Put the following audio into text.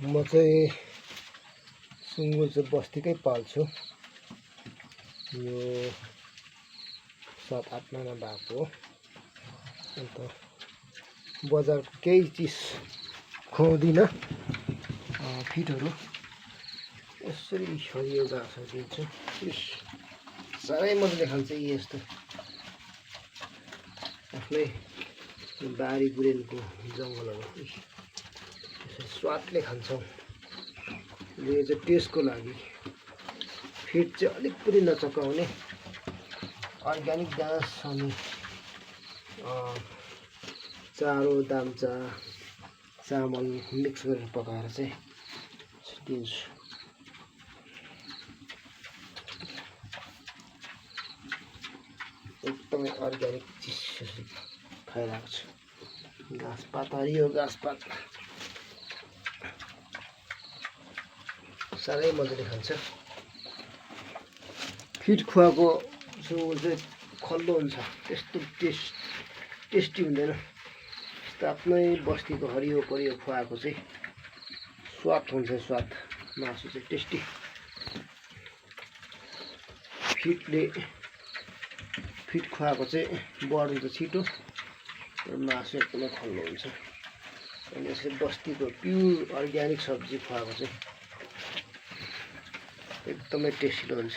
म चाहिँ सुँगुर चाहिँ बस्तीकै पाल्छु। यो 7-8 महिना भएको हो। अन्त बजारको केही चिज खुवाउँदिनँ। फिडहरू यसरी हरियो घाँसहरू दिन्छु। साह्रै मजाले खान्छ यस्तो आफ्नै बारी बुरेनको जङ्गलहरू यसरी स्वादले खान्छौँ। यो चाहिँ टेस्टको लागि फिड चाहिँ अलिक पनि नचकाउने अर्ग्यानिक घाँस अनि चारो दाम्चा चामल मिक्स गरेर पकाएर चाहिँ दिन्छु। एकदमै अर्ग्यानिक चिज खाइरहेको छु। घाँसपात हरियो घाँसपात साह्रै मजाले खान्छ। फिड खुवाएको सुँगुर चाहिँ खल्लो हुन्छ, त्यस्तो टेस्टी हुँदैन। आफ्नै बस्तीको हरियो परियो खुवाएको चाहिँ स्वाद हुन्छ। स्वाद मासु चाहिँ टेस्टी। फिड खुवाएको चाहिँ बढ्छ छिटो र मासु एकदमै खल्लो हुन्छ। अनि यसले बस्तीको प्युर अर्ग्यानिक सब्जी खुवाएको चाहिँ एकदमै टेस्टी हुन्छ।